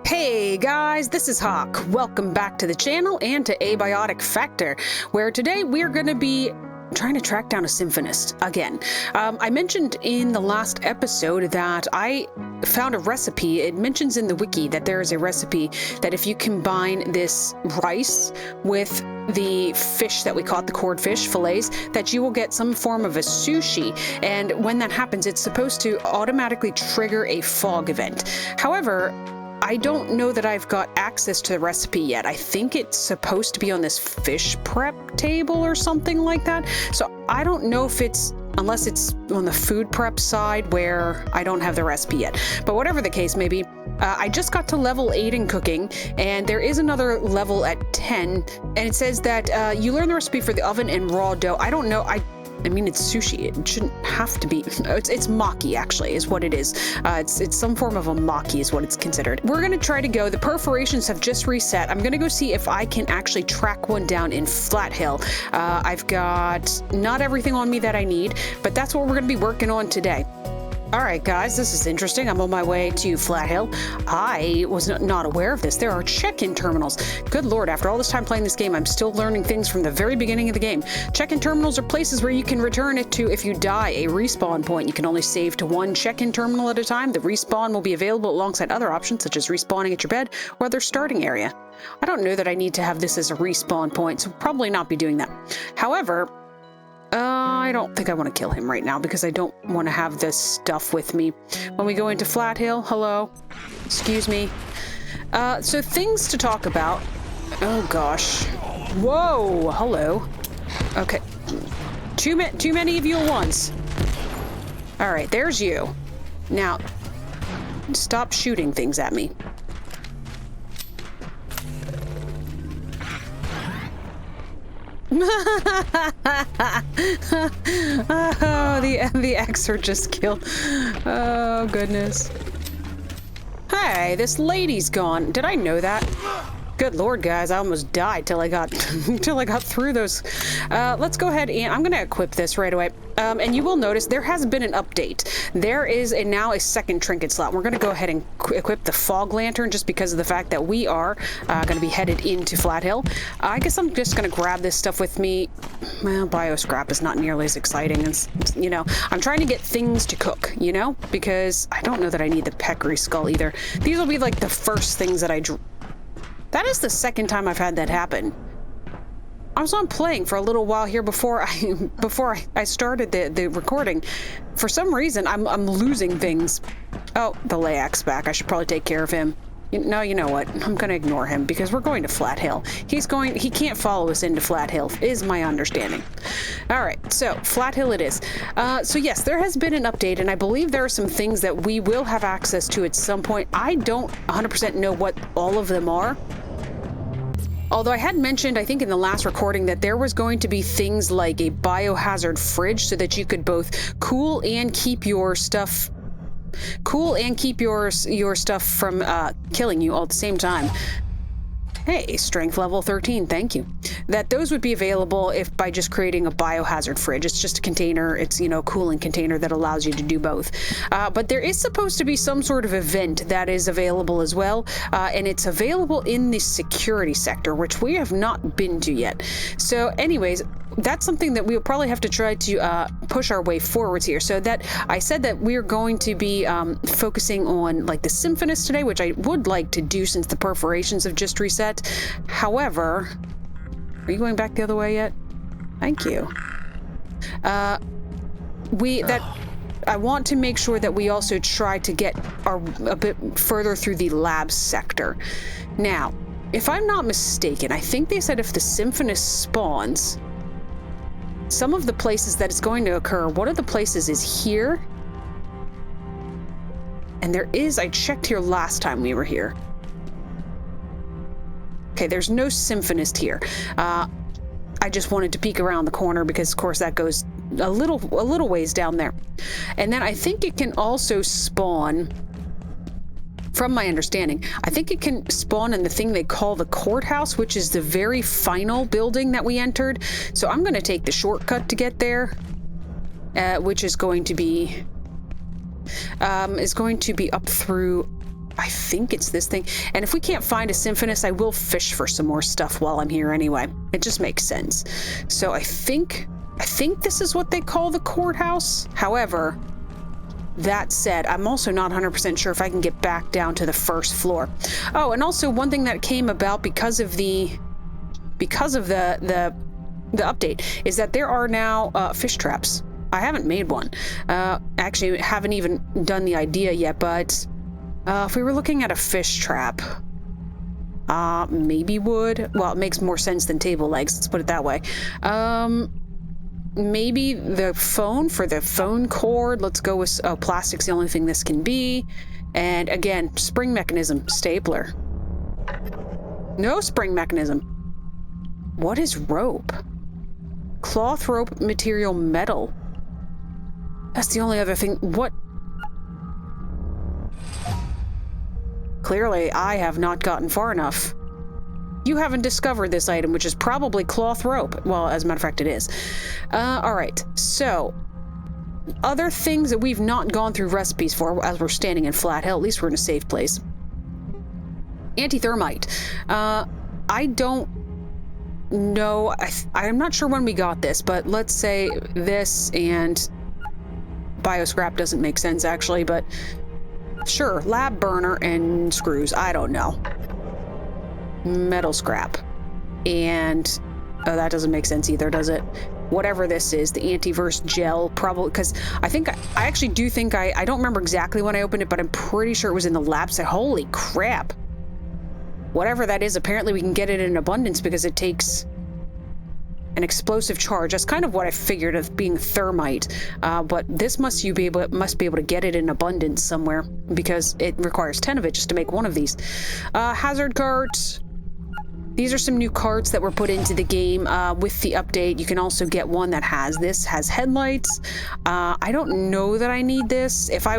Hey guys, this is Hawk. Welcome back to the channel and to Abiotic Factor, where today we are going to be trying to track down a Symphonist again. I mentioned in the last episode that I found a recipe. It mentions in the wiki that there is a recipe that if you combine this rice with the fish that we caught, the cord fish fillets, that you will get some form of a sushi. And when that happens, it's supposed to automatically trigger a fog event. However, I don't know that I've got access to the recipe yet. I think it's supposed to be on this fish prep table or something like that. So I don't know if it's, unless it's on the food prep side where I don't have the recipe yet. But whatever the case may be, I just got to level 8 in cooking, and there is another level at 10, and it says that you learn the recipe for the oven and raw dough. I don't know. I mean, it's sushi. It shouldn't have to be. It's maki, actually, is what it is. It's some form of a maki is what it's considered. We're going to try to go. The perforations have just reset. I'm going to go see if I can actually track one down in Flat Hill. I've got not everything on me that I need, but that's what we're going to be working on today. All right, guys, this is interesting. I'm on my way to Flat Hill. I was not aware of this. There are check-in terminals. Good Lord, after all this time playing this game, I'm still learning things from the very beginning of the game. Check-in terminals are places where you can return it to if you die, a respawn point. You can only save to one check-in terminal at a time. The respawn will be available alongside other options, such as respawning at your bed or other starting area. I don't know that I need to have this as a respawn point, so probably not be doing that. However, I don't think I want to kill him right now because I don't want to have this stuff with me. When we go into Flat Hill, hello, excuse me. So things to talk about. Oh gosh. Whoa, hello. Okay. Too many of you at once. All right, there's you. Now, stop shooting things at me. Oh, the X are just killed. Oh goodness. Hey, this lady's gone. Did I know that? Good Lord, guys, I almost died till I got till I got through those. Let's go ahead and I'm gonna equip this right away. And you will notice there has been an update. There is now a second trinket slot. We're gonna go ahead and equip the fog lantern just because of the fact that we are gonna be headed into Flat Hill. I guess I'm just gonna grab this stuff with me. Well, bioscrap is not nearly as exciting as, you know, I'm trying to get things to cook, you know, because I don't know that I need the peccary skull either. These will be like the first things that That is the second time I've had that happen. I was on playing for a little while here before I started the recording. For some reason, I'm losing things. Oh, the Layak's back. I should probably take care of him. No, you know what? I'm gonna ignore him because we're going to Flat Hill. He can't follow us into Flat Hill, is my understanding. All right, so Flat Hill it is. So yes, there has been an update, and I believe there are some things that we will have access to at some point. I don't 100% know what all of them are. Although I had mentioned, I think in the last recording, that there was going to be things like a biohazard fridge so that you could both cool and keep your stuff from killing you all at the same time. Hey, strength level 13, thank you. That those would be available if by just creating a biohazard fridge. It's just a container, it's, you know, a cooling container that allows you to do both. But there is supposed to be some sort of event that is available as well, and it's available in the security sector, which we have not been to yet. So anyways, that's something that we'll probably have to try to push our way forwards here. So that I said that we're going to be focusing on like the Symphonist today, which I would like to do since the perforations have just reset. However, are you going back the other way yet? Thank you. I want to make sure that we also try to get a bit further through the lab sector. Now, if I'm not mistaken, I think they said if the Symphonist spawns, some of the places that it's going to occur, one of the places is here. And there is, I checked here last time we were here. Okay, there's no Symphonist here. I just wanted to peek around the corner because, of course, that goes a little ways down there. And then I think it can also spawn, from my understanding, I think it can spawn in the thing they call the courthouse, which is the very final building that we entered. So I'm going to take the shortcut to get there, which is going to be up through I think it's this thing. And if we can't find a Symphonist, I will fish for some more stuff while I'm here anyway. It just makes sense. So I think this is what they call the courthouse. However, that said, I'm also not 100% sure if I can get back down to the first floor. Oh, and also one thing that came about because of the update is that there are now fish traps. I haven't made one. Actually, haven't even done the idea yet, but if we were looking at a fish trap, maybe wood. Well, it makes more sense than table legs, let's put it that way. Maybe the phone for the phone cord. Let's go with plastic's the only thing this can be. And again, spring mechanism, stapler. No spring mechanism. What is rope? Cloth rope material metal. That's the only other thing. What? Clearly, I have not gotten far enough. You haven't discovered this item, which is probably cloth rope. Well, as a matter of fact, it is. All right, so other things that we've not gone through recipes for as we're standing in Flat Hill. At least we're in a safe place. Anti-thermite. I don't know. I'm not sure when we got this, but let's say this and bioscrap doesn't make sense, actually, but sure, lab burner and screws. I don't know. Metal scrap. And that doesn't make sense either, does it? Whatever this is, the antivirus gel, probably, because I actually do think I don't remember exactly when I opened it, but I'm pretty sure it was in the lab set. Holy crap. Whatever that is, apparently we can get it in abundance because it takes an explosive charge. That's kind of what I figured of being thermite, but this must be able to get it in abundance somewhere because it requires 10 of it just to make one of these. Hazard carts. These are some new carts that were put into the game with the update. You can also get one that has headlights. I don't know that I need this. If I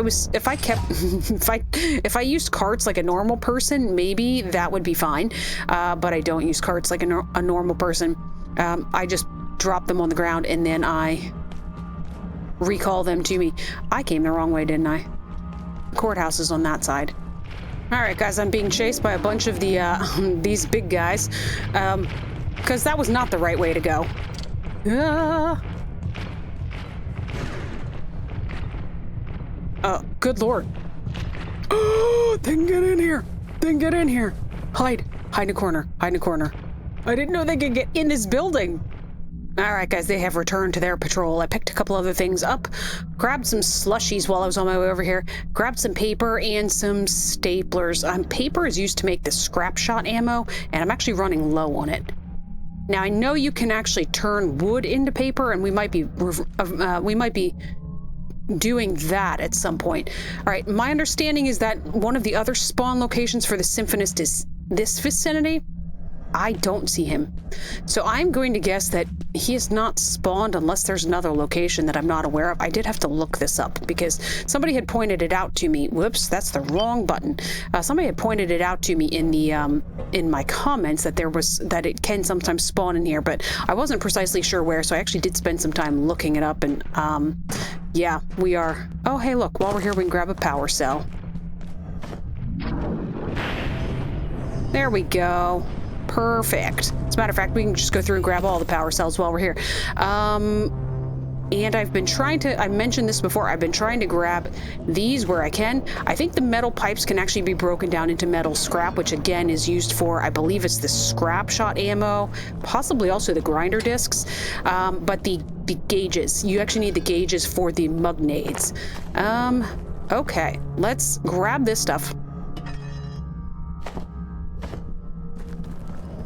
used carts like a normal person, maybe that would be fine. But I don't use carts like a normal person. I just drop them on the ground and then I recall them to me. I came the wrong way, didn't I? The courthouse is on that side. All right, guys, I'm being chased by a bunch of these big guys, because that was not the right way to go. Good lord. Oh, they can get in here. They can get in here. Hide in a corner. Hide in a corner. I didn't know they could get in this building. All right, guys, they have returned to their patrol. I picked a couple other things up, grabbed some slushies while I was on my way over here, grabbed some paper and some staplers. Paper is used to make the scrap shot ammo, and I'm actually running low on it. Now, I know you can actually turn wood into paper, and we might be doing that at some point. All right, my understanding is that one of the other spawn locations for the Symphonist is this vicinity. I don't see him. So I'm going to guess that he is not spawned unless there's another location that I'm not aware of. I did have to look this up because somebody had pointed it out to me. Whoops, that's the wrong button. Somebody had pointed it out to me in the in my comments that it can sometimes spawn in here, but I wasn't precisely sure where, so I actually did spend some time looking it up, and yeah, we are. Oh, hey, look, while we're here, we can grab a power cell. There we go. Perfect. As a matter of fact, we can just go through and grab all the power cells while we're here. And I've been trying to, I mentioned this before, I've been trying to grab these where I can. I think the metal pipes can actually be broken down into metal scrap, which again is used for, I believe it's the scrap shot ammo, possibly also the grinder discs. But the gauges, you actually need the gauges for the mugnades. Okay, let's grab this stuff.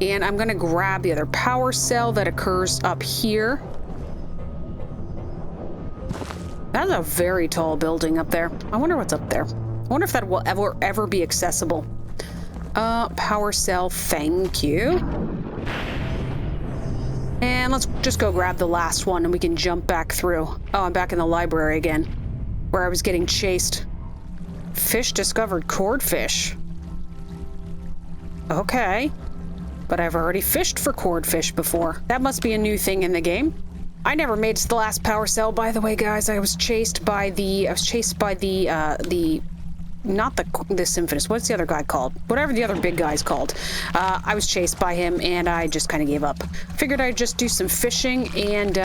And I'm gonna grab the other power cell that occurs up here. That's a very tall building up there. I wonder what's up there. I wonder if that will ever be accessible. Power cell, thank you. And let's just go grab the last one and we can jump back through. Oh, I'm back in the library again, where I was getting chased. Fish discovered, cordfish. Okay. But I've already fished for cordfish before. That must be a new thing in the game. I never made it to the last power cell, by the way, guys. I was chased by the not the Symphonist. What's the other guy called? Whatever the other big guy's called. I was chased by him, and I just kind of gave up. Figured I'd just do some fishing, and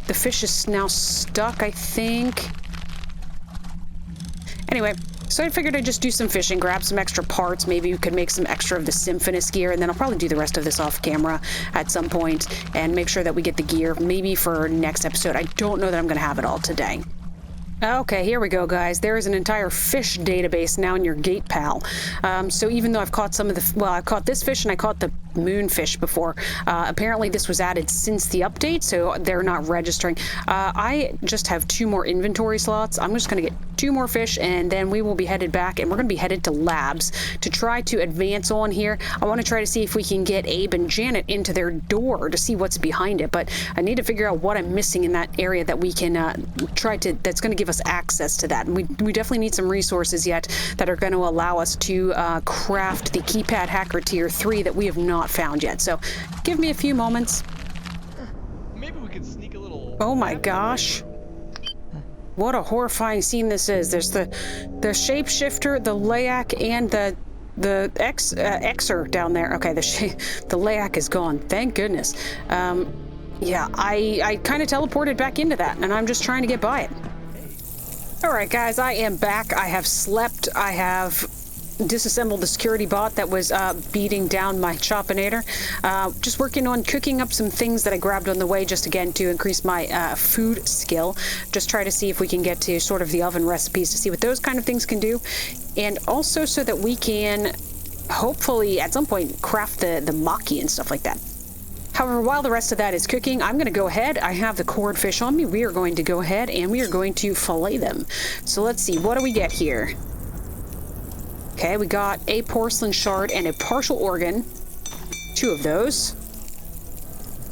the fish is now stuck, I think. Anyway, so I figured I'd just do some fishing, grab some extra parts. Maybe we could make some extra of the Symphonist gear, and then I'll probably do the rest of this off camera at some point and make sure that we get the gear maybe for next episode. I don't know that I'm going to have it all today. Okay, here we go, guys. There is an entire fish database now in your gate, pal. So even though I've caught some of the... Well, I caught this fish and I caught the moonfish before. Apparently this was added since the update, so they're not registering. I just have 2 more inventory slots. I'm just going to get 2 more fish, and then we will be headed back, and we're going to be headed to labs to try to advance on here. I want to try to see if we can get Abe and Janet into their door to see what's behind it, but I need to figure out what I'm missing in that area that we can try to... That's going to give us access to that. And we definitely need some resources yet that are going to allow us to craft the Keypad Hacker Tier 3 that we have not found yet. So give me a few moments. Maybe we could sneak a little... Oh my gosh. What a horrifying scene this is. There's the shapeshifter, the Layak, and the Xer down there. Okay, the Layak is gone. Thank goodness. Yeah, I kind of teleported back into that, and I'm just trying to get by it. Alright guys, I am back. I have slept. I have disassembled the security bot that was beating down my Choppinator. Just working on cooking up some things that I grabbed on the way, just again to increase my food skill. Just try to see if we can get to sort of the oven recipes to see what those kind of things can do. And also so that we can hopefully at some point craft the maki and stuff like that. However, while the rest of that is cooking, I'm going to go ahead. I have the cord fish on me. We are going to go ahead and we are going to fillet them. So let's see, what do we get here? Okay, we got a porcelain shard and a partial organ. 2 of those.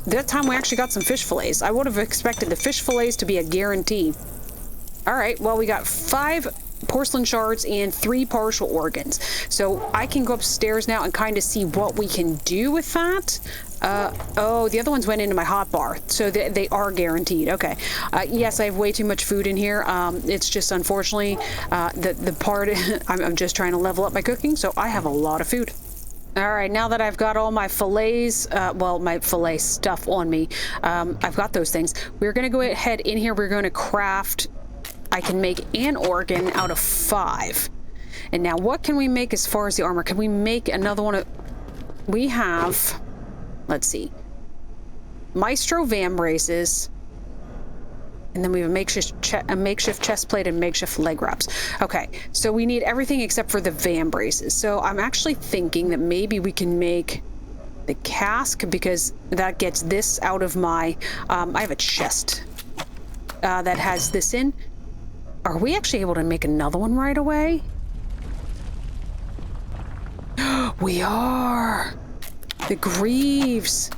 That time we actually got some fish fillets. I would have expected the fish fillets to be a guarantee. Alright, well we got 5 porcelain shards and 3 partial organs. So I can go upstairs now and kind of see what we can do with that. Oh, the other ones went into my hotbar, so they are guaranteed. Okay. Yes, I have way too much food in here. It's just unfortunately the part I'm just trying to level up my cooking, so I have a lot of food. All right, now that I've got all my fillets, well, my fillet stuff on me, I've got those things. We're going to go ahead in here. We're going to craft... I can make an organ out of 5. And now what can we make as far as the armor? Can we make another one of... We have... Let's see. Maestro Van braces. And then we have a makeshift chest plate and makeshift leg wraps. Okay, so we need everything except for the Van braces. So I'm actually thinking that maybe we can make the cask, because that gets this out of my... I have a chest that has this in. Are we actually able to make another one right away? We are! The greaves!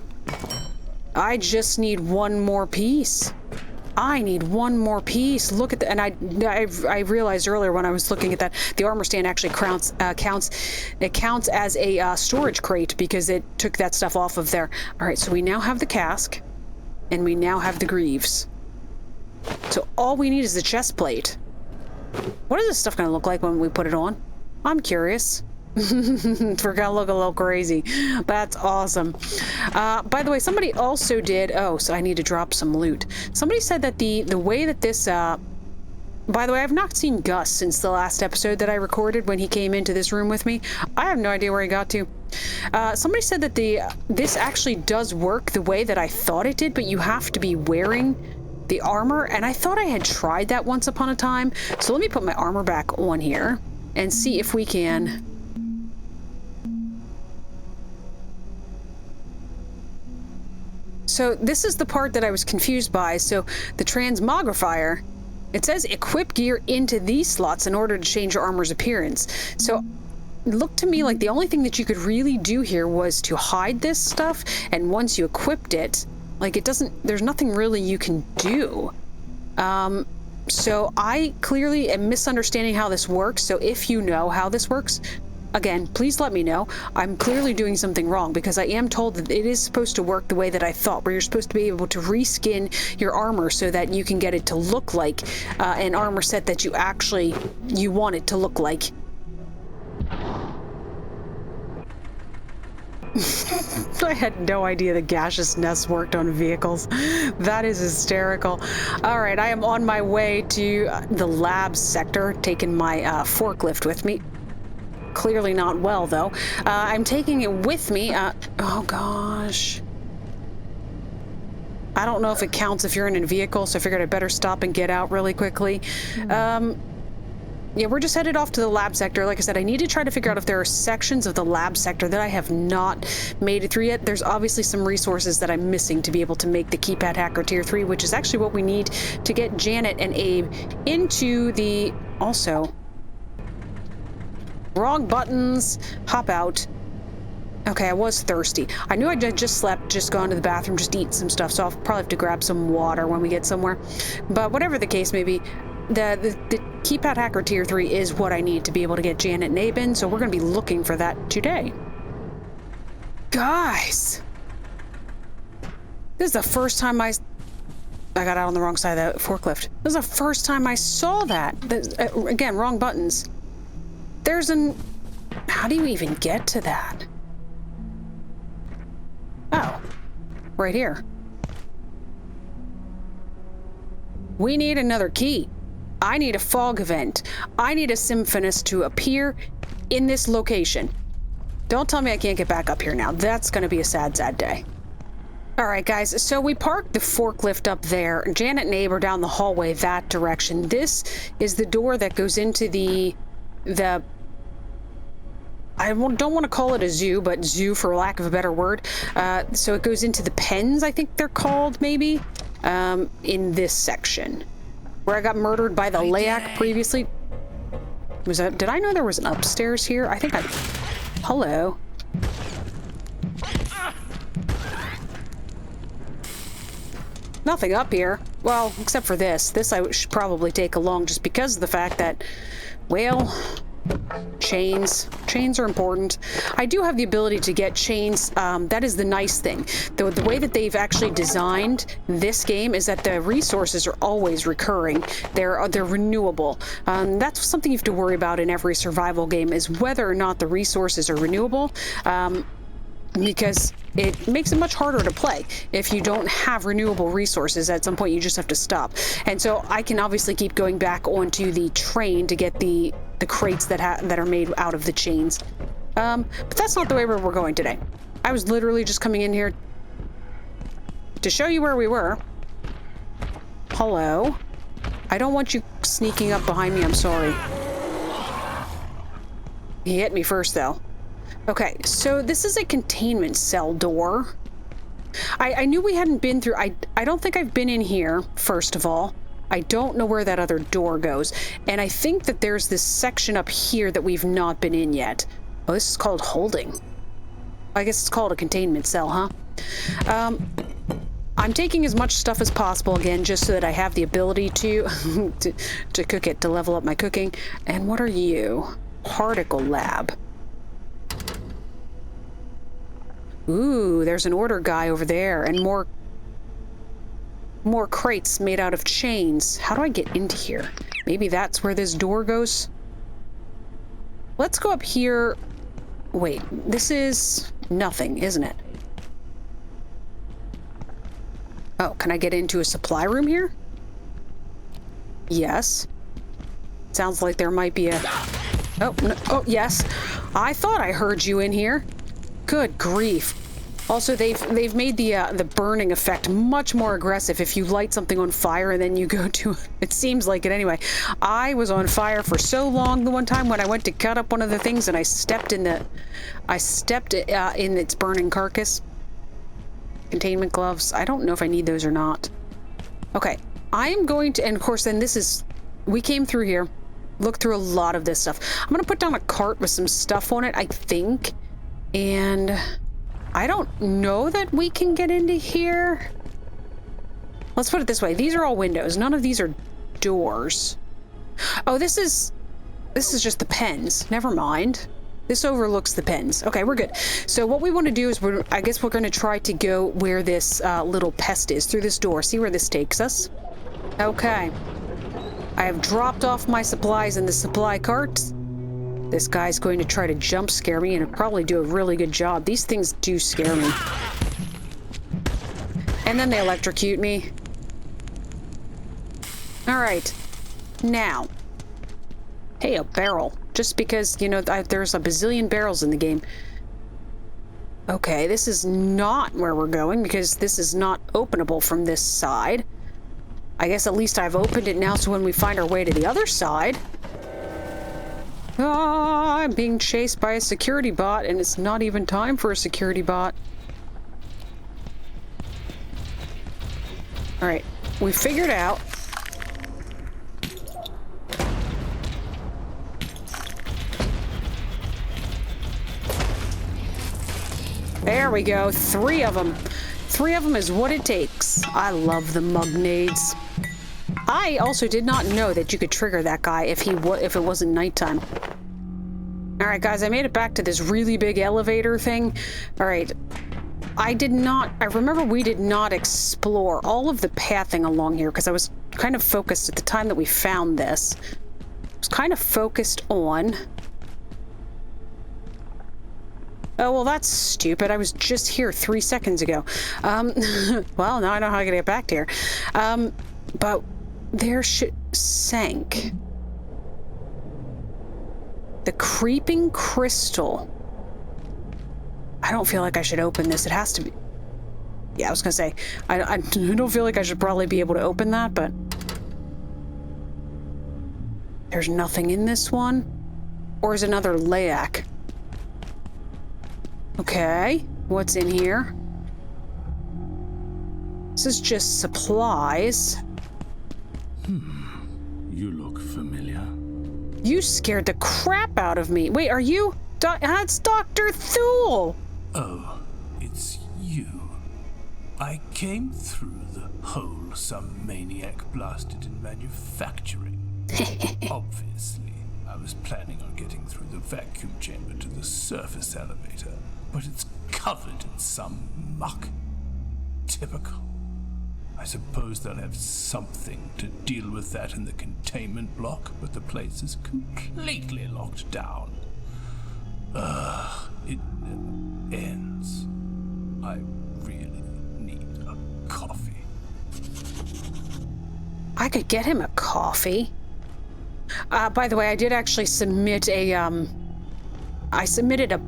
I just need 1 more piece. I need 1 more piece. Look at that. And I realized earlier when I was looking at that, the armor stand actually counts as a storage crate because it took that stuff off of there. All right, so we now have the cask and we now have the greaves. So all we need is the chest plate. What is this stuff going to look like when we put it on? I'm curious. We're gonna look a little crazy. That's awesome. By the way, somebody also did... Oh, so I need to drop some loot. Somebody said that the way that this... By the way, I've not seen Gus since the last episode that I recorded when he came into this room with me. I have no idea where he got to. Somebody said that this actually does work the way that I thought it did, but you have to be wearing the armor, and I thought I had tried that once upon a time. So let me put my armor back on here and see if we can... So this is the part that I was confused by. So the transmogrifier, it says equip gear into these slots in order to change your armor's appearance. So it looked to me like the only thing that you could really do here was to hide this stuff, and once you equipped it, like it doesn't, there's nothing really you can do. So I clearly am misunderstanding how this works. So if you know how this works, again, please let me know. I'm clearly doing something wrong because I am told that it is supposed to work the way that I thought, where you're supposed to be able to reskin your armor so that you can get it to look like an armor set that you want it to look like. I had no idea the gaseous nests worked on vehicles. That is hysterical. All right, I am on my way to the lab sector, taking my forklift with me. Clearly not well, though. I'm taking it with me. Oh, gosh. I don't know if it counts if you're in a vehicle, so I figured I'd better stop and get out really quickly. Yeah, we're just headed off to the lab sector. Like I said, I need to try to figure out if there are sections of the lab sector that I have not made it through yet. There's obviously some resources that I'm missing to be able to make the Keypad Hacker Tier 3, which is actually what we need to get Janet and Abe into the... Also... Wrong buttons. Hop out. Okay, I was thirsty. I knew I just slept, just gone to the bathroom, just eat some stuff, so I'll probably have to grab some water when we get somewhere. But whatever the case may be, the Keypad Hacker Tier 3 is what I need to be able to get Janet and Abe in, so we're going to be looking for that today. Guys! This is the first time I got out on the wrong side of the forklift. This is the first time I saw that. Again, wrong buttons. There's an... How do you even get to that? Oh. Right here. We need another key. I need a fog event. I need a Symphonist to appear in this location. Don't tell me I can't get back up here now. That's going to be a sad, sad day. All right, guys. So we parked the forklift up there. Janet and Abe are down the hallway that direction. This is the door that goes into the I don't want to call it a zoo, but zoo for lack of a better word. So it goes into the pens, I think they're called, maybe, in this section. Where I got murdered by the Layak previously. Did I know there was an upstairs here? I think I... Hello. Nothing up here. Well, except for this. This I should probably take along just because of the fact that, well... Chains. Chains are important. I do have the ability to get chains. That is the nice thing. The way that they've actually designed this game is that the resources are always recurring. They're renewable. That's something you have to worry about in every survival game, is whether or not the resources are renewable. Because it makes it much harder to play. If you don't have renewable resources, at some point you just have to stop. And so I can obviously keep going back onto the train to get the crates that are made out of the chains. But that's not the way we're going today. I was literally just coming in here to show you where we were. Hello. I don't want you sneaking up behind me, I'm sorry. He hit me first, though. Okay, so this is a containment cell door. I knew we hadn't been through... I don't think I've been in here, first of all. I don't know where that other door goes. And I think that there's this section up here that we've not been in yet. Oh, this is called holding. I guess it's called a containment cell, huh? I'm taking as much stuff as possible, again, just so that I have the ability to cook it, to level up my cooking. And what are you? Particle lab. Ooh, there's an order guy over there, and more crates made out of chains. How do I get into here? Maybe that's where this door goes? Let's go up here. Wait, this is nothing, isn't it? Oh, can I get into a supply room here? Yes. Sounds like there might be a... Oh, no. Oh, yes. I thought I heard you in here. Good grief. Also, they've made the burning effect much more aggressive if you light something on fire and then you go to... It seems like it anyway. I was on fire for so long the one time when I went to cut up one of the things and I stepped in its burning carcass. Containment gloves. I don't know if I need those or not. Okay. I am going to... And of course, then this is... We came through here. Looked through a lot of this stuff. I'm going to put down a cart with some stuff on it, I think. And I don't know that we can get into here. Let's put it this way. These are all windows. None of these are doors. Oh, this is just the pens. Never mind. This overlooks the pens. Okay, we're good. So what we want to do is I guess we're going to try to go where this little pest is, through this door. See where this takes us? Okay. I have dropped off my supplies in the supply cart. This guy's going to try to jump scare me and he'll probably do a really good job. These things do scare me. And then they electrocute me. Alright. Now. Hey, a barrel. Just because, you know, there's a bazillion barrels in the game. Okay, this is not where we're going because this is not openable from this side. I guess at least I've opened it now so when we find our way to the other side... Ah, I'm being chased by a security bot and it's not even time for a security bot. Alright, we figured out. There we go, 3 of them. 3 of them is what it takes. I love the mugnades. I also did not know that you could trigger that guy if it wasn't nighttime. Alright guys, I made it back to this really big elevator thing. Alright. I remember we did not explore all of the pathing along here because I was kind of focused at the time that we found this. I was kind of focused on... Oh, well, that's stupid. I was just here 3 seconds ago. Well, now I know how to get back here. But there sank. The creeping crystal. I don't feel like I should open this. It has to be... Yeah, I was gonna say, I don't feel like I should probably be able to open that, but... There's nothing in this one? Or is another layak? Okay, what's in here? This is just supplies. You look familiar. You scared the crap out of me. Wait, are you? That's Dr. Thule! Oh, it's you. I came through the hole some maniac blasted in manufacturing. Obviously, I was planning on getting through the vacuum chamber to the surface elevator, but it's covered in some muck. Typical. I suppose they'll have something to deal with that in the containment block, but the place is completely locked down. It never ends. I really need a coffee. I could get him a coffee. By the way, I did actually submit I submitted a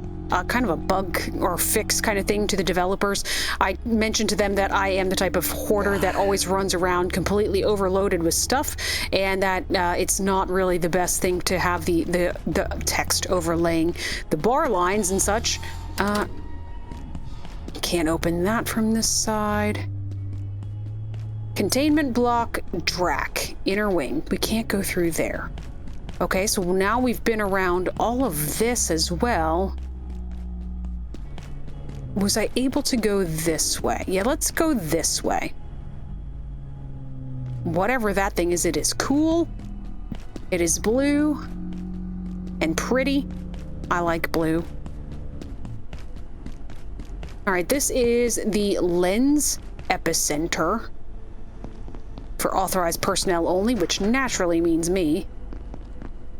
kind of a bug or fix kind of thing to the developers. I mentioned to them that I am the type of hoarder that always runs around completely overloaded with stuff, and that it's not really the best thing to have the text overlaying the bar lines and such. Can't open that from this side. Containment block, Drac, inner wing. We can't go through there. Okay, so now we've been around all of this as well. Was I able to go this way? Yeah, let's go this way. Whatever that thing is, it is cool. It is blue and pretty. I like blue. All right, this is the lens epicenter for authorized personnel only, which naturally means me.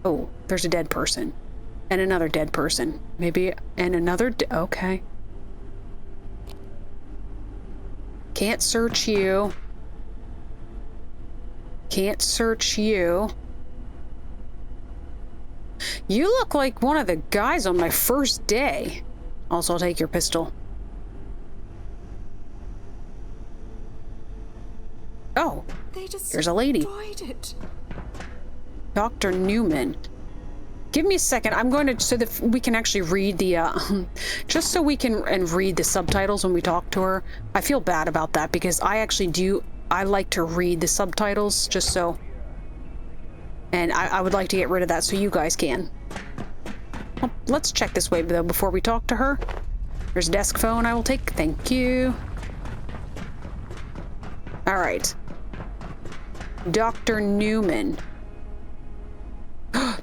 Oh, there's a dead person and another dead person. Maybe, and another, okay. Can't search you. Can't search you. You look like one of the guys on my first day. Also, I'll take your pistol. Oh, there's a lady. It. Dr. Newman. Give me a second. I'm going to, so that we can actually read the, just so we can read the subtitles when we talk to her. I feel bad about that because I like to read the subtitles just so, and I would like to get rid of that so you guys can. Well, let's check this way though before we talk to her. There's a desk phone I will take. Thank you. All right. Dr. Newman.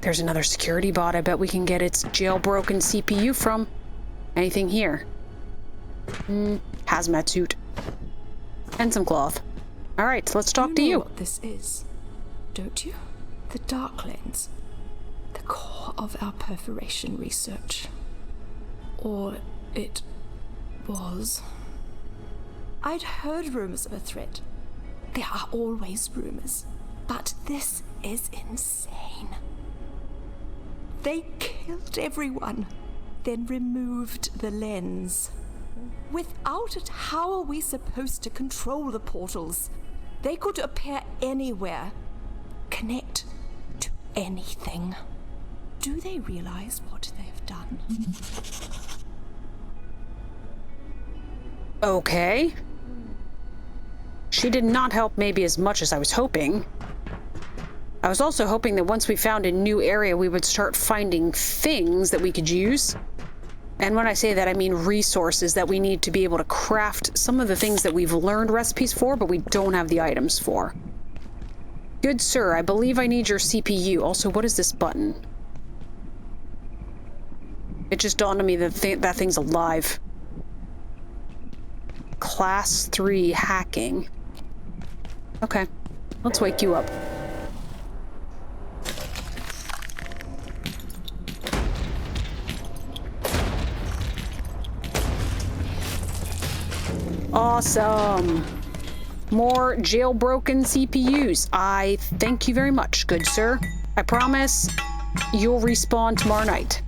there's another security bot I bet we can get its jailbroken CPU from. Anything here? Hazmat suit. And some cloth. Alright, let's talk to You you. know what this is, don't you? The dark lens. The core of our perforation research. Or it was. I'd heard rumors of a threat. There are always rumors. But this is insane. They killed everyone, then removed the lens. Without it, how are we supposed to control the portals? They could appear anywhere, connect to anything. Do they realize what they've done? Okay. She did not help maybe as much as I was hoping. I was also hoping that once we found a new area, we would start finding things that we could use. And when I say that, I mean resources that we need to be able to craft some of the things that we've learned recipes for, but we don't have the items for. Good sir, I believe I need your CPU. Also, what is this button? It just dawned on me that that thing's alive. Class 3 hacking. Okay, let's wake you up. Awesome. More jailbroken CPUs. I thank you very much, good sir. I promise you'll respawn tomorrow night.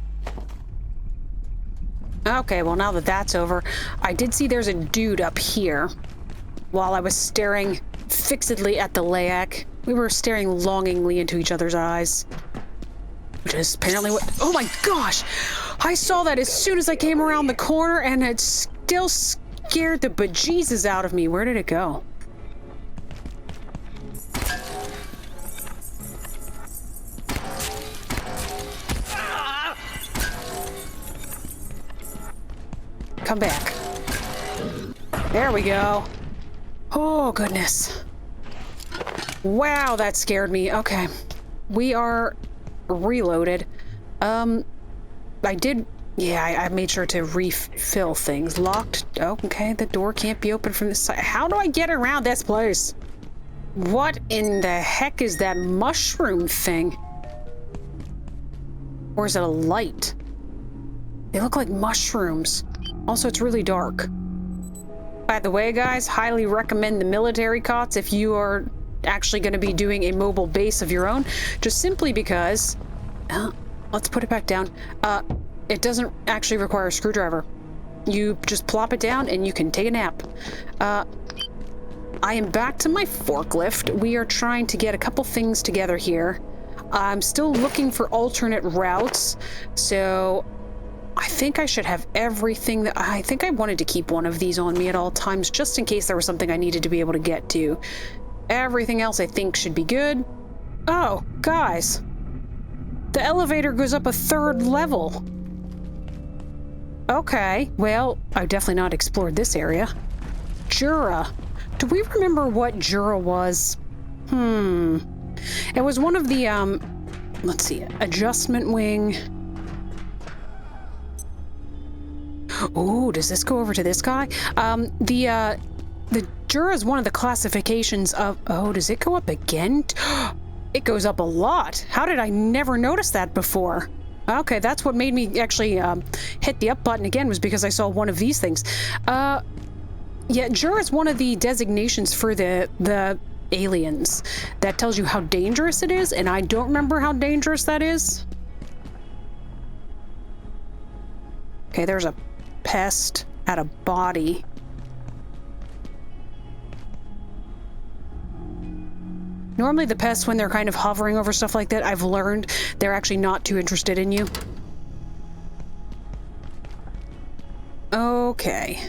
Okay, well, now that that's over, I did see there's a dude up here. While I was staring fixedly at the Layak, we were staring longingly into each other's eyes. Which is apparently what— oh my gosh! I saw that as soon as I came around the corner, and it still scared the bejesus out of me. Where did it go? Come back. There we go. Oh, goodness. Wow, that scared me. Okay. We are reloaded. I did... yeah, I made sure to refill things. Locked. Oh, okay. The door can't be opened from this side. How do I get around this place? What in the heck is that mushroom thing? Or is it a light? They look like mushrooms. Also, it's really dark. By the way, guys, highly recommend the military cots if you are actually going to be doing a mobile base of your own. Just simply because... let's put it back down. It doesn't actually require a screwdriver. You just plop it down and you can take a nap. I am back to my forklift. We are trying to get a couple things together here. I'm still looking for alternate routes, so I think I should have everything that— I think I wanted to keep one of these on me at all times, just in case there was something I needed to be able to get to. Everything else I think should be good. Oh, guys. The elevator goes up a 3rd level. Okay, well, I've definitely not explored this area. Jura. Do we remember what Jura was? It was one of the, let's see, adjustment wing. Ooh, does this go over to this guy? The Jura is one of the classifications of— oh, does it go up again? It goes up a lot. How did I never notice that before? Okay, that's what made me actually hit the up button again, was because I saw one of these things. Yeah, Jura is one of the designations for the aliens that tells you how dangerous it is, and I don't remember how dangerous that is. Okay, there's a pest at a body. Normally the pests, when they're kind of hovering over stuff like that, I've learned they're actually not too interested in you. Okay.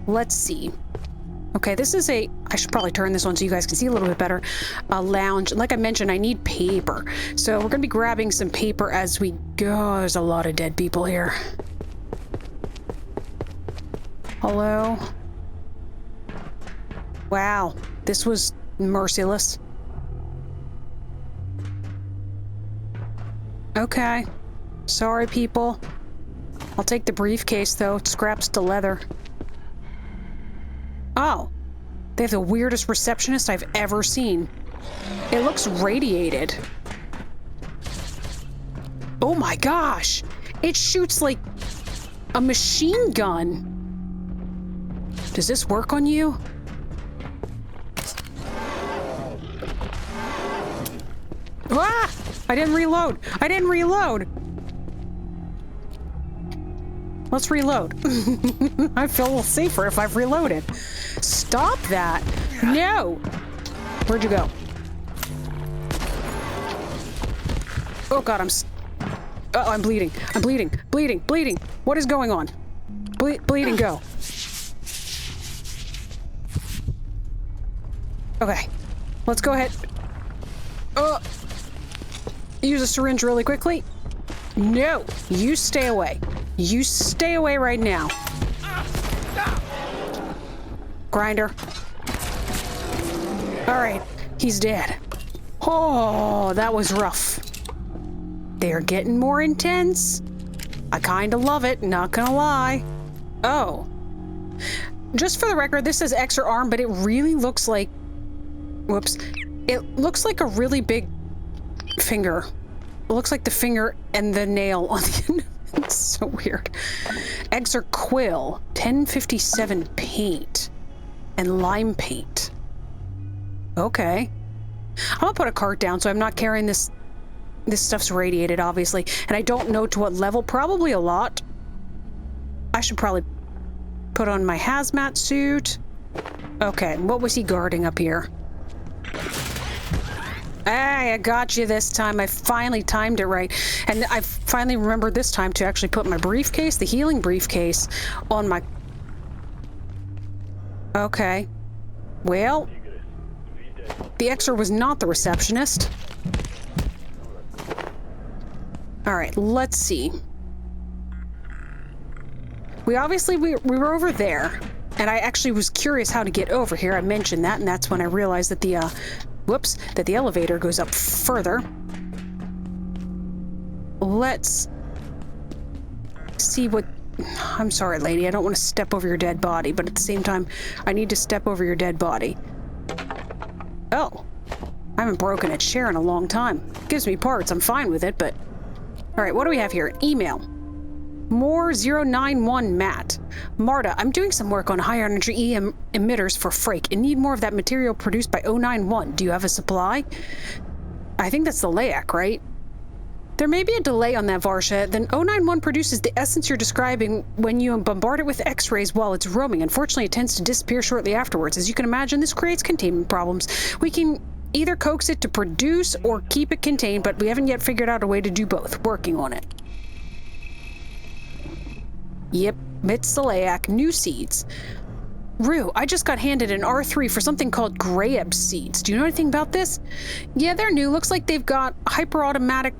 Let's see. Okay, this is a— I should probably turn this on so you guys can see a little bit better. A lounge. Like I mentioned, I need paper. So we're going to be grabbing some paper as we go. There's a lot of dead people here. Hello? Wow. This was merciless. Okay. Sorry, people. I'll take the briefcase, though. It scraps to leather. Oh. They have the weirdest receptionist I've ever seen. It looks radiated. Oh my gosh! It shoots like a machine gun. Does this work on you? Ah! I didn't reload. I didn't reload. Let's reload. I feel a little safer if I've reloaded. Stop that. No. Where'd you go? Oh God, I'm bleeding. I'm bleeding. Bleeding. Bleeding. What is going on? Bleeding, go. Okay. Let's go ahead. Use a syringe really quickly. No. You stay away. You stay away right now. Grinder. Alright. He's dead. Oh, that was rough. They're getting more intense. I kinda love it, not gonna lie. Oh. Just for the record, this says extra arm, but it really looks like... Whoops. It looks like a really big finger. It looks like the finger and the nail on the end. It's so weird. Extra quill. 1057 paint. And lime paint. Okay. I'm gonna put a cart down so I'm not carrying this. This stuff's radiated, obviously. And I don't know to what level. Probably a lot. I should probably put on my hazmat suit. Okay, what was he guarding up here? Hey, I got you this time. I finally timed it right. And I finally remembered this time to actually put my briefcase, the healing briefcase, on my... Okay. Well, the extra was not the receptionist. Alright, let's see. We were over there, and I actually was curious how to get over here. I mentioned that, and that's when I realized that the, that the elevator goes up further. Let's see what... I'm sorry, lady, I don't want to step over your dead body, but at the same time, I need to step over your dead body. Oh. I haven't broken a chair in a long time. Gives me parts, I'm fine with it, but... Alright, what do we have here? Email. More 091 Matt. Marta, I'm doing some work on high energy EM emitters for Frake and need more of that material produced by 091. Do you have a supply? I think that's the LAAC, right? There may be a delay on that, Varsha. Then 091 produces the essence you're describing when you bombard it with X-rays while it's roaming. Unfortunately, it tends to disappear shortly afterwards. As you can imagine, this creates containment problems. We can either coax it to produce or keep it contained, but we haven't yet figured out a way to do both. Working on it. Yep, it's the LAAC. New seeds. Rue, I just got handed an R3 for something called Grayeb seeds. Do you know anything about this? Yeah, they're new. Looks like they've got hyper-autonomic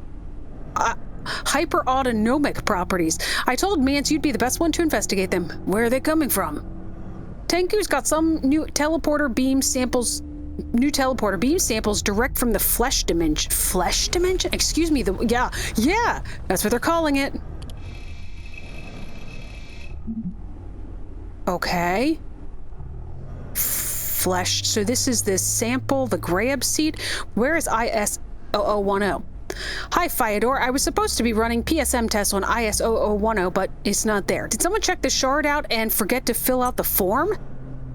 properties. I told Mance you'd be the best one to investigate them. Where are they coming from? Tenku's got some new teleporter beam samples direct from the flesh dimension. Flesh dimension? Excuse me, yeah, that's what they're calling it. Okay. Flesh. So this is the sample, the Grayeb seed. Where is IS-0010? Hi, Fyodor. I was supposed to be running PSM tests on IS-0010, but it's not there. Did someone check the shard out and forget to fill out the form?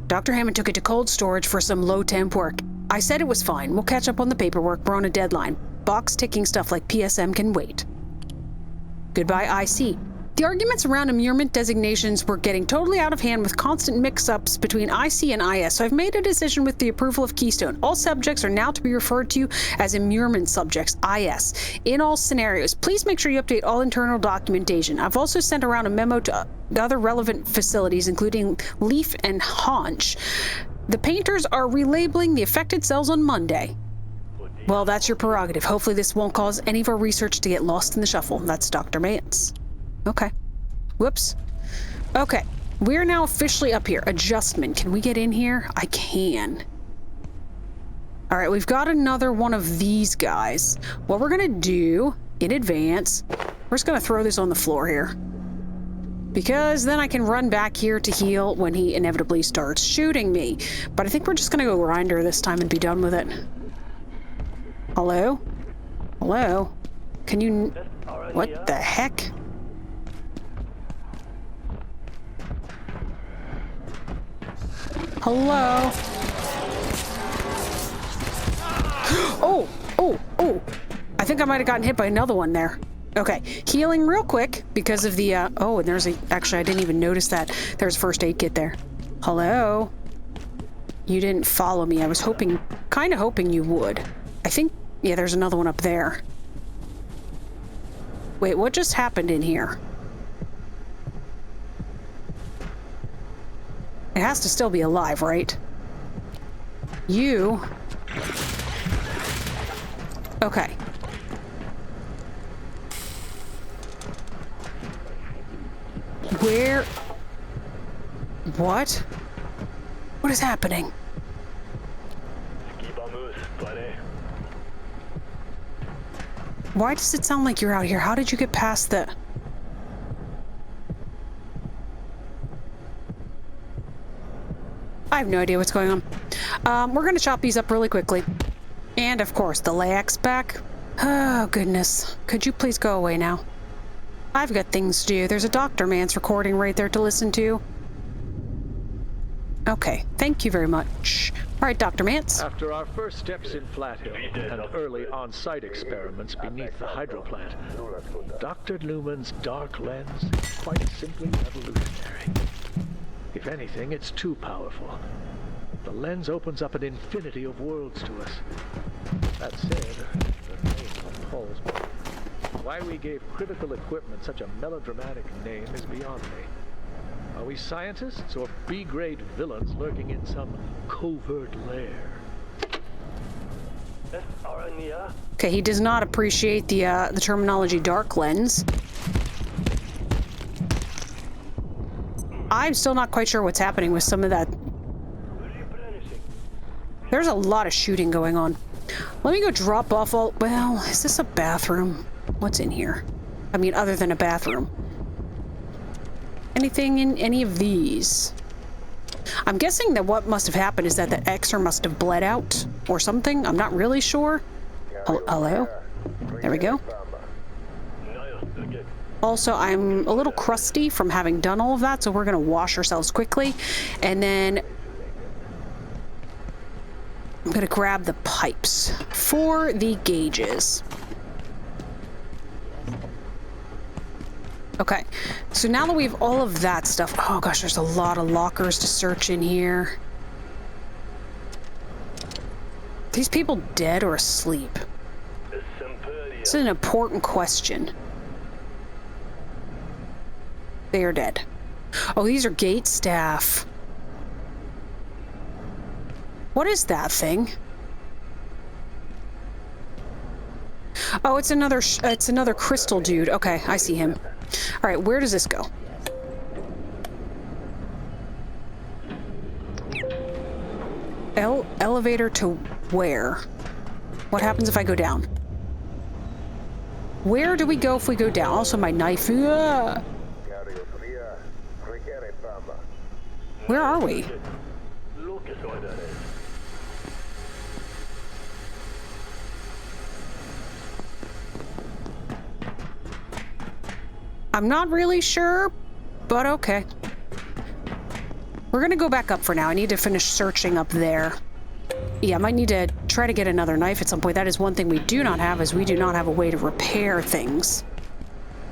Dr. Hammond took it to cold storage for some low-temp work. I said it was fine. We'll catch up on the paperwork. We're on a deadline. Box ticking stuff like PSM can wait. Goodbye, IC. The arguments around immurement designations were getting totally out of hand with constant mix-ups between IC and IS, so I've made a decision with the approval of Keystone. All subjects are now to be referred to as immurement subjects, IS, in all scenarios. Please make sure you update all internal documentation. I've also sent around a memo to other relevant facilities, including Leaf and Haunch. The painters are relabeling the affected cells on Monday. Well, that's your prerogative. Hopefully this won't cause any of our research to get lost in the shuffle. That's Dr. Mance. Okay. Whoops. Okay. We're now officially up here. Adjustment. Can we get in here? I can. Alright, we've got another one of these guys. What we're gonna do in advance. We're just gonna throw this on the floor here. Because then I can run back here to heal when he inevitably starts shooting me. But I think we're just gonna go grinder this time and be done with it. Hello? Hello? Can you... What the heck? Hello? Oh! Oh! Oh! I think I might have gotten hit by another one there. Okay, healing real quick because of the, oh, and there's a... Actually, I didn't even notice that. There's a first aid kit there. Hello? You didn't follow me. I was hoping... Kind of hoping you would. I think... Yeah, there's another one up there. Wait, what just happened in here? It has to still be alive, right? You... Okay. Where... What? What is happening? Why does it sound like you're out here? How did you get past the... I have no idea what's going on. We're gonna chop these up really quickly. And of course, the layak's back. Oh, goodness. Could you please go away now? I've got things to do. There's a Dr. Mance recording right there to listen to. Okay, thank you very much. All right, Dr. Mance. After our first steps in Flathill and early on-site experiments beneath the hydroplant, Dr. Lumen's dark lens is quite simply revolutionary. If anything, it's too powerful. The lens opens up an infinity of worlds to us. That said, the name appalls me. Why we gave critical equipment such a melodramatic name is beyond me. Are we scientists or B-grade villains lurking in some covert lair? Okay, he does not appreciate the terminology dark lens. I'm still not quite sure what's happening with some of that. There's a lot of shooting going on. Let me go drop off all... Well, is this a bathroom? What's in here? I mean, other than a bathroom. Anything in any of these? I'm guessing that what must have happened is that the Xer must have bled out or something. I'm not really sure. Hello? There we go. Also, I'm a little crusty from having done all of that, so we're going to wash ourselves quickly. And then I'm going to grab the pipes for the gauges. Okay, so now that we have all of that stuff... Oh gosh, there's a lot of lockers to search in here. Are these people dead or asleep? It's an important question. They are dead. Oh, these are gate staff. What is that thing? Oh, it's another crystal dude. Okay, I see him. All right, where does this go? Elevator to where? What happens if I go down? Where do we go if we go down? Also, my knife. Ugh. Where are we? I'm not really sure, but okay. We're gonna go back up for now. I need to finish searching up there. Yeah, I might need to try to get another knife at some point. That is one thing we do not have, is we do not have a way to repair things.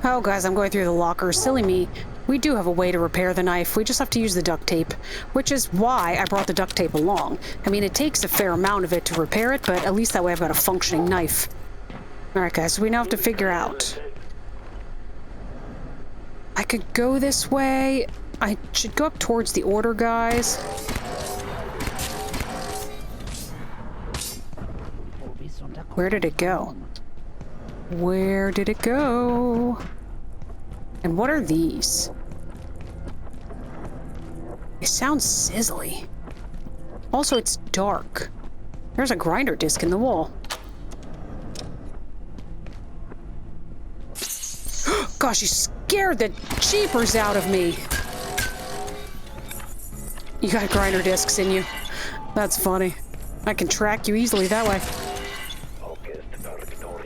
Oh, guys, I'm going through the lockers. Silly me. We do have a way to repair the knife. We just have to use the duct tape, which is why I brought the duct tape along. I mean, it takes a fair amount of it to repair it, but at least that way I've got a functioning knife. All right, guys, so we now have to figure out... I could go this way. I should go up towards the order, guys. Where did it go? Where did it go? And what are these? It sounds sizzly. Also, it's dark. There's a grinder disc in the wall. Gosh, you scared the jeepers out of me. You got grinder discs in you. That's funny. I can track you easily that way.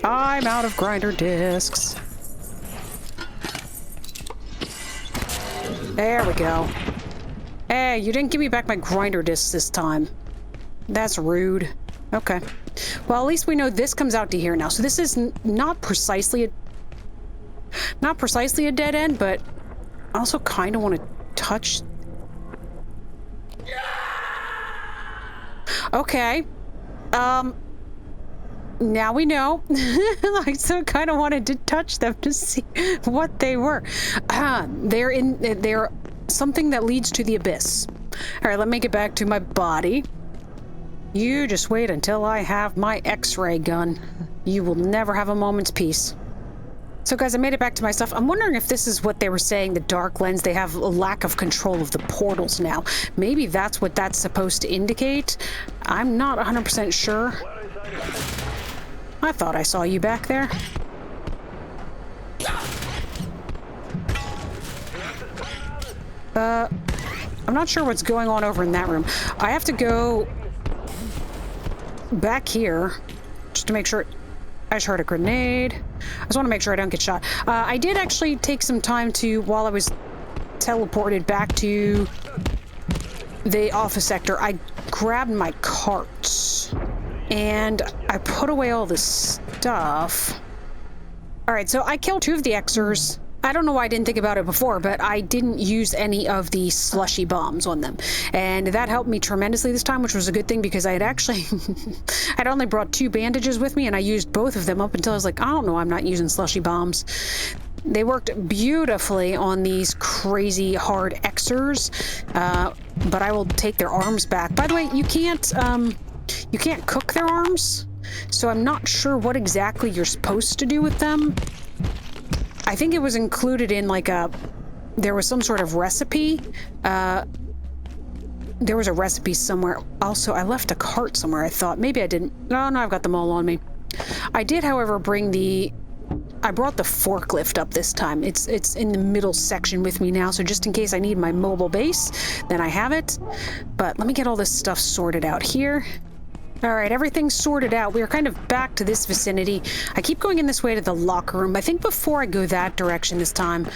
I'm out of grinder discs. There we go. Hey, you didn't give me back my grinder discs this time. That's rude. Okay. Well, at least we know this comes out to here now. So this is not precisely a dead end, but I also kind of want to touch. Okay. Now we know. I still kind of wanted to touch them to see what they were. They're something that leads to the abyss. All right, let me get back to my body. You just wait until I have my X-ray gun. You will never have a moment's peace. So guys, I made it back to my stuff. I'm wondering if this is what they were saying, the dark lens. They have a lack of control of the portals now. Maybe that's what that's supposed to indicate. I'm not 100% sure. I thought I saw you back there. I'm not sure what's going on over in that room. I have to go back here just to make sure. I just heard a grenade. I just want to make sure I don't get shot. I did actually take some time to, while I was teleported back to the office sector, I grabbed my carts and I put away all this stuff. All right, so I killed 2 of the Xers. I don't know why I didn't think about it before, but I didn't use any of the slushie bombs on them. And that helped me tremendously this time, which was a good thing because I had actually, I'd only brought 2 bandages with me and I used both of them up until I was like, I don't know, I'm not using slushie bombs. They worked beautifully on these crazy hard Xers, but I will take their arms back. By the way, you can't cook their arms, so I'm not sure what exactly you're supposed to do with them. I think it was included in like there was some sort of recipe. There was a recipe somewhere. Also, I left a cart somewhere, I thought. Maybe I didn't. Oh, no, I've got them all on me. I did, however, I brought the forklift up this time. It's in the middle section with me now, so just in case I need my mobile base, then I have it. But let me get all this stuff sorted out here. All right, everything's sorted out. We are kind of back to this vicinity. I keep going in this way to the locker room. I think before I go that direction this time,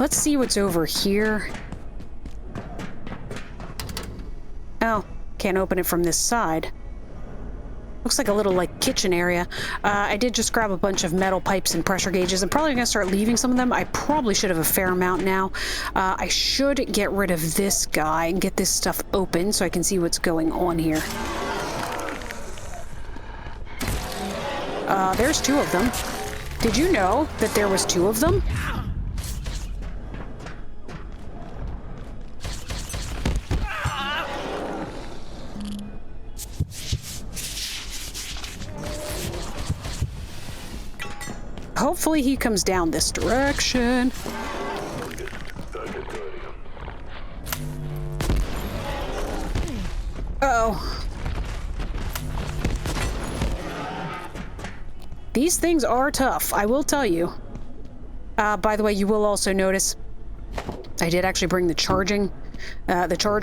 let's see what's over here. Oh, can't open it from this side. Looks like a little, like, kitchen area. I did just grab a bunch of metal pipes and pressure gauges. I'm probably gonna start leaving some of them. I probably should have a fair amount now. I should get rid of this guy and get this stuff open so I can see what's going on here. There's 2 of them. Did you know that there was 2 of them? Hopefully he comes down this direction. Uh-oh. These things are tough, I will tell you. By the way, you will also notice I did actually bring the charger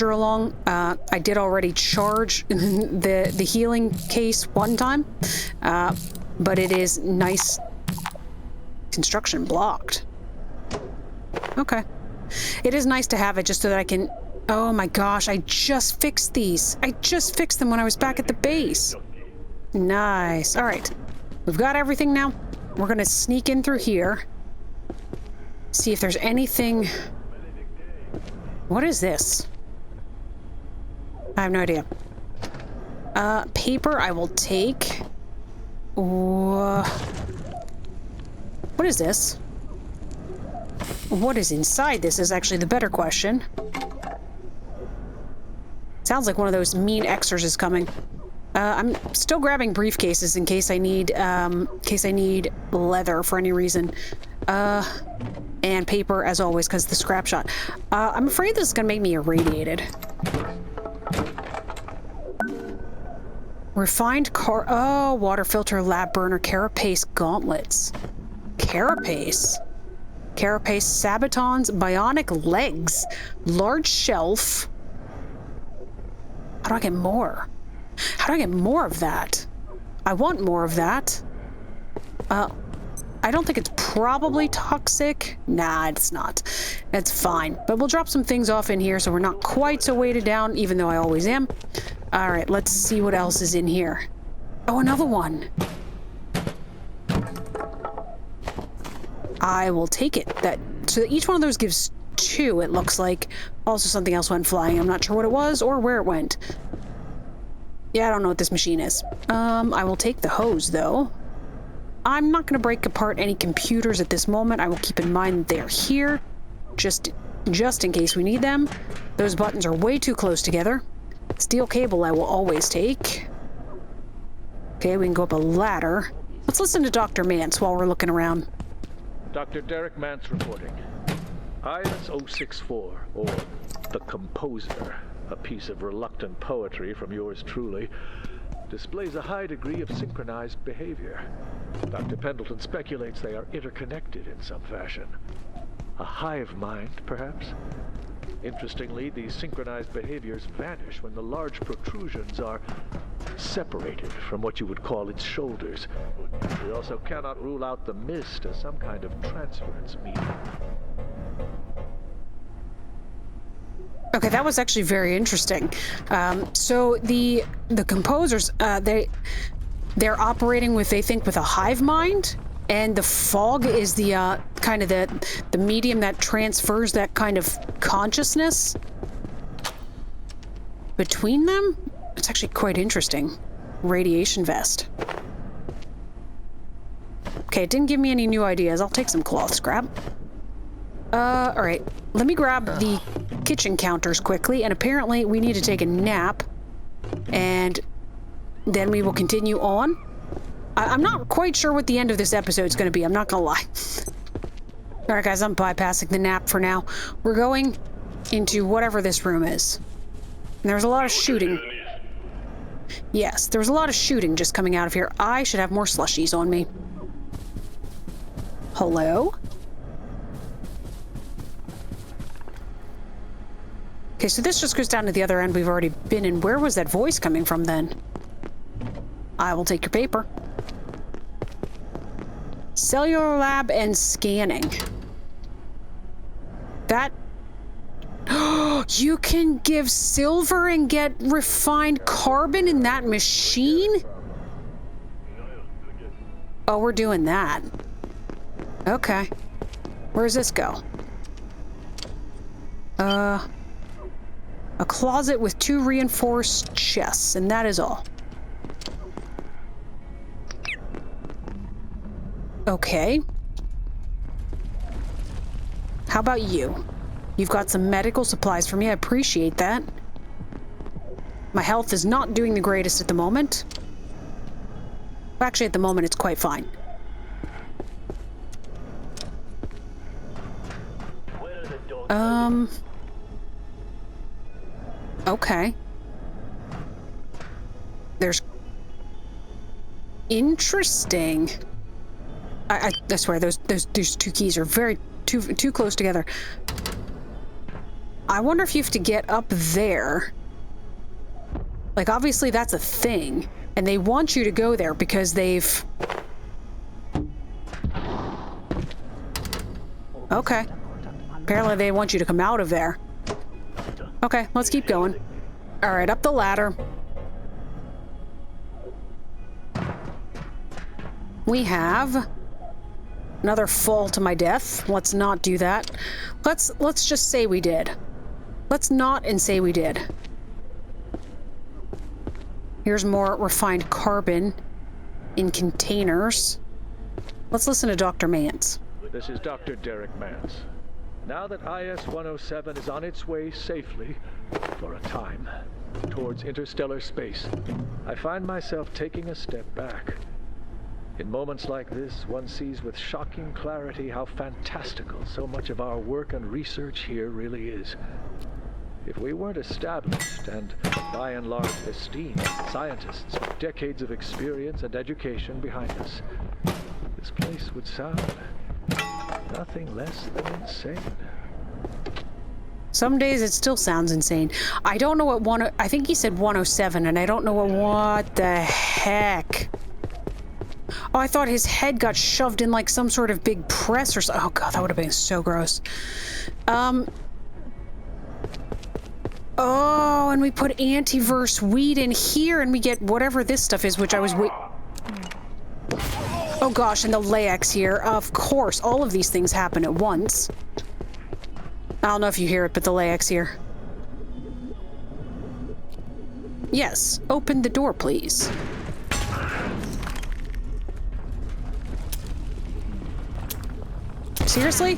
along. I did already charge the healing case one time, but it is nice construction blocked. Okay. It is nice to have it just so that I can... Oh my gosh, I just fixed these. I just fixed them when I was back at the base. Nice. All right. We've got everything now. We're gonna sneak in through here. See if there's anything... What is this? I have no idea. Paper I will take. What is this? What is inside this is actually the better question. Sounds like one of those mean Xers is coming. I'm still grabbing briefcases in case I need leather for any reason. And paper as always, because the scrap shot. I'm afraid this is gonna make me irradiated. Refined water filter, lab burner, carapace gauntlets. Carapace? Carapace Sabaton's bionic legs. Large shelf. How do I get more? How do I get more of that? I want more of that. I don't think it's probably toxic. Nah, it's not. It's fine. But we'll drop some things off in here so we're not quite so weighted down, even though I always am. All right, let's see what else is in here. Oh, another one. I will take it. So each one of those gives 2, it looks like. Also, something else went flying. I'm not sure what it was or where it went. Yeah, I don't know what this machine is. I will take the hose, though. I'm not going to break apart any computers at this moment. I will keep in mind they're here, just in case we need them. Those buttons are way too close together. Steel cable I will always take. Okay, we can go up a ladder. Let's listen to Dr. Mance while we're looking around. Dr. Derek Mance reporting. IS-064, or The Composer, a piece of reluctant poetry from yours truly, displays a high degree of synchronized behavior. Dr. Pendleton speculates they are interconnected in some fashion. A hive mind, perhaps? Interestingly, these synchronized behaviors vanish when the large protrusions are separated from what you would call its shoulders. We also cannot rule out the mist as some kind of transference medium. Okay, that was actually very interesting. So the composers, they're operating with, they think, with a hive mind, and the fog is the kind of the medium that transfers that kind of consciousness between them. It's actually quite interesting. Radiation vest. Okay, it didn't give me any new ideas. I'll take some cloth scrap. All right. Let me grab the kitchen counters quickly, and apparently we need to take a nap, and then we will continue on. I'm not quite sure what the end of this episode is going to be. I'm not going to lie. All right, guys, I'm bypassing the nap for now. We're going into whatever this room is. And there's a lot of shooting. Yes, there's a lot of shooting just coming out of here. I should have more slushies on me. Hello? Okay, so this just goes down to the other end we've already been in. Where was that voice coming from then? I will take your paper. Cellular lab and scanning. That... You can give silver and get refined carbon in that machine? Oh, we're doing that. Okay. Where does this go? A closet with 2 reinforced chests, and that is all. Okay. How about you? You've got some medical supplies for me. I appreciate that. My health is not doing the greatest at the moment. Actually, at the moment, it's quite fine. Okay. There's... Interesting. I swear, those 2 keys are very too close together. I wonder if you have to get up there. Like, obviously that's a thing, and they want you to go there because they've... Okay. Apparently they want you to come out of there. Okay, let's keep going. All right, up the ladder. We have another fall to my death. Let's not do that. Let's just say we did. Let's not and say we did. Here's more refined carbon in containers. Let's listen to Dr. Mance. This is Dr. Derek Mance. Now that IS-107 is on its way safely, for a time, towards interstellar space, I find myself taking a step back. In moments like this, one sees with shocking clarity how fantastical so much of our work and research here really is. If we weren't established and, by and large, esteemed scientists with decades of experience and education behind us, this place would sound nothing less than insane. Some days it still sounds insane. I don't know what I think he said 107, and I don't know what the heck. Oh, I thought his head got shoved in like some sort of big press or so. Oh god, that would have been so gross. Oh, and we put antiverse weed in here, and we get whatever this stuff is, which I was oh gosh, and the layax here. Of course, all of these things happen at once. I don't know if you hear it, but the layax here. Yes, open the door, please. Seriously?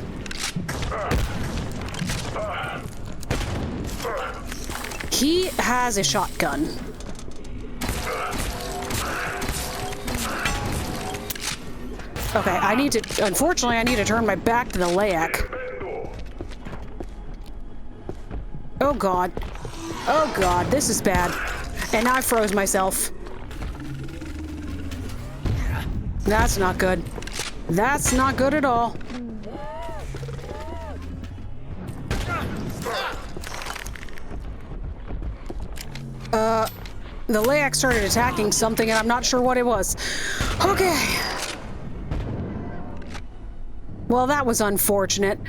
He has a shotgun. Okay, unfortunately, I need to turn my back to the layac. Oh god. Oh god, this is bad. And I froze myself. That's not good. That's not good at all. The layac started attacking something and I'm not sure what it was. Okay. Well, that was unfortunate.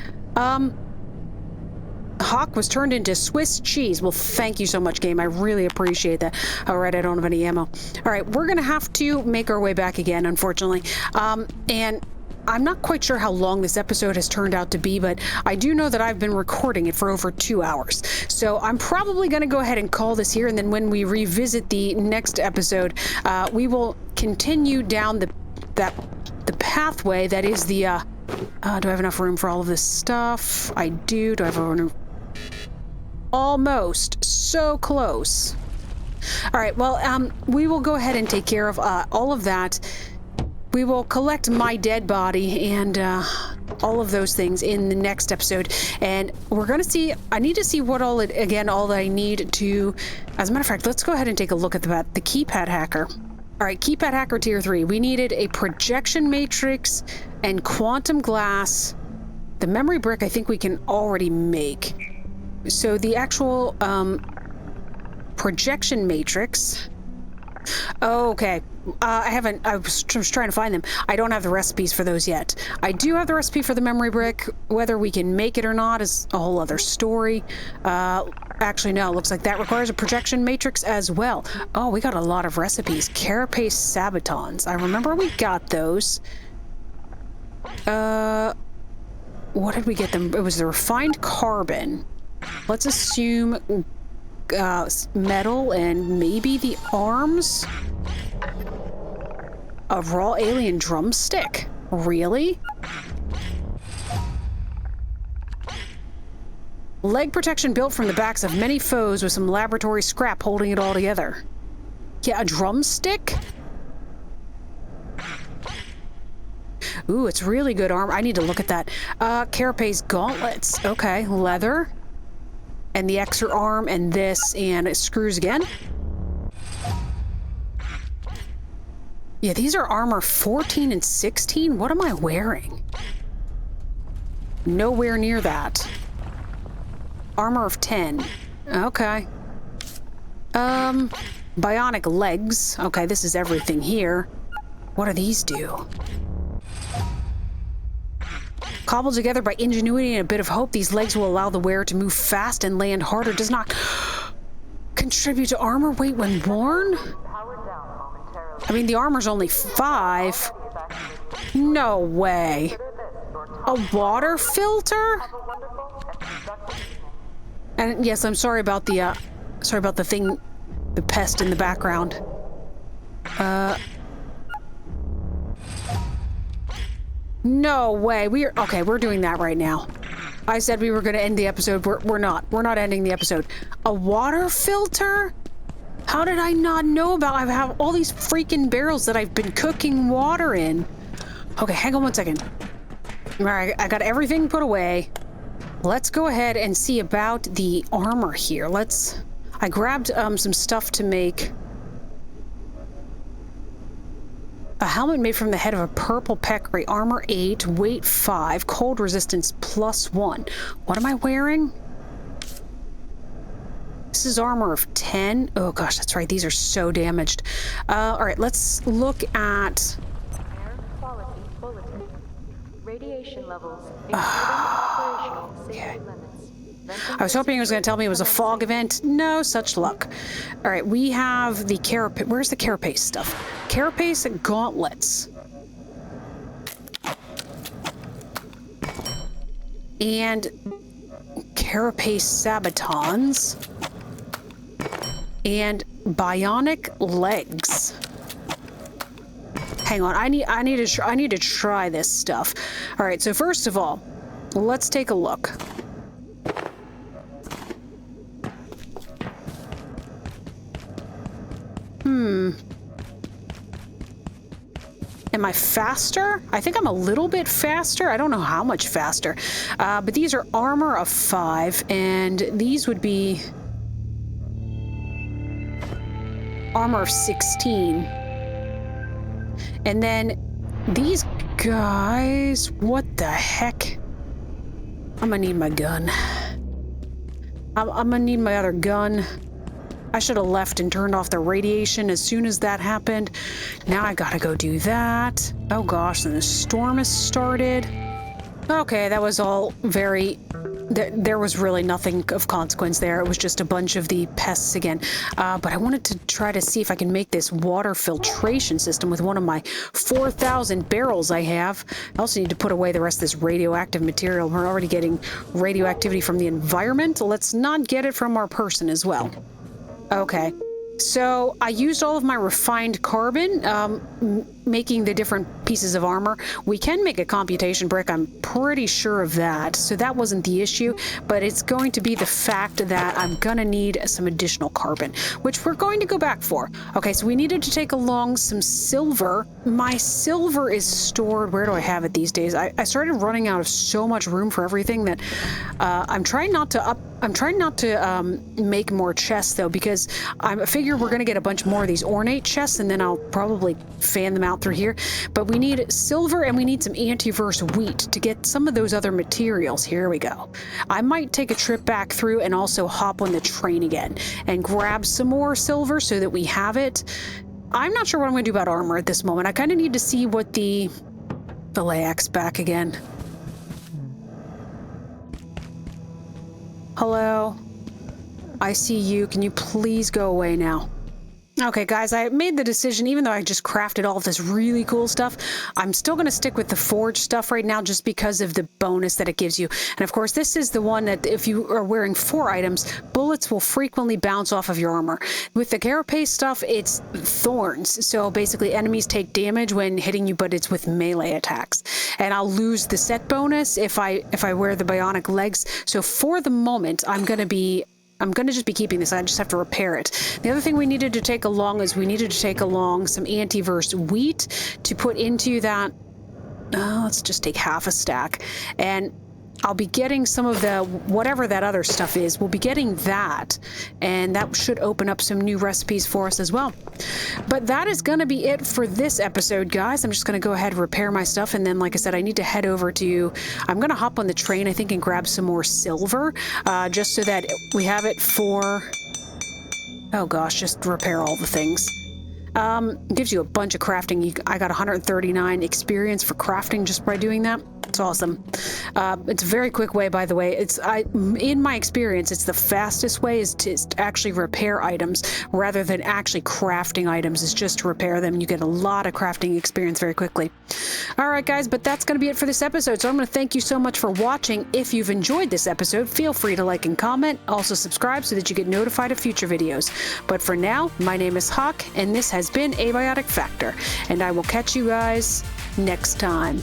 Hawk was turned into Swiss cheese. Well, thank you so much, game. I really appreciate that. All right, I don't have any ammo. All right, we're gonna have to make our way back again, unfortunately. And I'm not quite sure how long this episode has turned out to be, but I do know that I've been recording it for over 2 hours. So I'm probably gonna go ahead and call this here, and then when we revisit the next episode, we will continue down the pathway that is the, do I have enough room for all of this stuff? I do. Do I have room? Almost. So close. All right, well, we will go ahead and take care of all of that. We will collect my dead body and all of those things in the next episode. And we're going to see, I need to see what all that I need to, as a matter of fact, let's go ahead and take a look at the Keypad Hacker. All right, Keypad Hacker Tier 3. We needed a projection matrix and quantum glass. The memory brick I think we can already make. So the actual projection matrix. Oh, okay. I was trying to find them. I don't have the recipes for those yet. I do have the recipe for the memory brick. Whether we can make it or not is a whole other story. Actually, no. Looks like that requires a projection matrix as well. Oh, we got a lot of recipes. Carapace sabotons. I remember we got those. What did we get them? It was the refined carbon. Let's assume metal and maybe the arms. A raw alien drumstick? Really? Leg protection built from the backs of many foes with some laboratory scrap holding it all together. Yeah, a drumstick? Ooh, it's really good armor. I need to look at that. Carapace gauntlets. Okay, leather. And the extra arm and this, and it screws again. Yeah, these are armor 14 and 16. What am I wearing? Nowhere near that. Armor of 10. Okay. Bionic legs. Okay, this is everything here. What do these do? Cobbled together by ingenuity and a bit of hope, these legs will allow the wearer to move fast and land harder. Does not contribute to armor weight when worn? I mean, the armor's only 5. No way. A water filter? And yes, I'm sorry about the thing, the pest in the background. No way. We're doing that right now. I said we were going to end the episode. We're not. We're not ending the episode. A water filter? How did I not know about? I have all these freaking barrels that I've been cooking water in. Okay, hang on one second. All right, I got everything put away. Let's go ahead and see about the armor here. I grabbed some stuff to make. A helmet made from the head of a purple peccary, armor 8, weight 5, cold resistance +1. What am I wearing? This is armor of 10. Oh gosh, that's right. These are so damaged. All right, let's look at... Air quality bulletin. Radiation levels exceeding operational safety limits. I was hoping it was going to tell me it was a fog event. No such luck. All right, we have the carapace. Where's the carapace stuff? Carapace gauntlets. And carapace sabatons. And bionic legs. Hang on, I need to try this stuff. All right, so first of all, let's take a look. Am I faster? I think I'm a little bit faster. I don't know how much faster. But these are armor of 5, and these would be armor of 16. And then these guys, what the heck? I'm gonna need my gun. I'm gonna need my other gun. I should have left and turned off the radiation as soon as that happened. Now I gotta go do that. Oh gosh, and the storm has started. Okay, that was all very... There was really nothing of consequence there. It was just a bunch of the pests again. But I wanted to try to see if I can make this water filtration system with one of my 4,000 barrels I have. I also need to put away the rest of this radioactive material. We're already getting radioactivity from the environment. Let's not get it from our person as well. Okay, so I used all of my refined carbon, making the different pieces of armor. We can make a computation brick, I'm pretty sure of that, so that wasn't the issue, but it's going to be the fact that I'm gonna need some additional carbon, which we're going to go back for. Okay, so we needed to take along some silver. My silver is stored, where do I have it these days? I started running out of so much room for everything that I'm trying not to make more chests though, because I figure we're gonna get a bunch more of these ornate chests, and then I'll probably fan them out through here. But we need silver and we need some antiverse wheat to get some of those other materials. Here we go. I might take a trip back through and also hop on the train again and grab some more silver so that we have it. I'm not sure what I'm gonna do about armor at this moment. I kind of need to see what the layak's back again. Hello? I see you. Can you please go away now? Okay, guys, I made the decision, even though I just crafted all of this really cool stuff, I'm still going to stick with the forge stuff right now just because of the bonus that it gives you. And of course, this is the one that if you are wearing 4 items, bullets will frequently bounce off of your armor. With the carapace stuff, it's thorns. So basically, enemies take damage when hitting you, but it's with melee attacks. And I'll lose the set bonus if I wear the bionic legs. So for the moment, I'm going to just be keeping this. I just have to repair it. The other thing we needed to take along is we needed to take along some antiverse wheat to put into that. Let's just take half a stack. And I'll be getting some of the, whatever that other stuff is, we'll be getting that. And that should open up some new recipes for us as well. But that is going to be it for this episode, guys. I'm just going to go ahead and repair my stuff. And then, like I said, I need to head over to, I'm going to hop on the train, I think, and grab some more silver. Just so that we have it for, oh gosh, just repair all the things. Gives you a bunch of crafting. I got 139 experience for crafting just by doing that. It's awesome. It's a very quick way, by the way. In my experience, it's the fastest way is to actually repair items rather than actually crafting items. Is just to repair them. You get a lot of crafting experience very quickly. All right, guys, but that's going to be it for this episode. So I'm going to thank you so much for watching. If you've enjoyed this episode, feel free to like and comment. Also subscribe so that you get notified of future videos. But for now, my name is Hawk, and this has been Abiotic Factor, and I will catch you guys next time.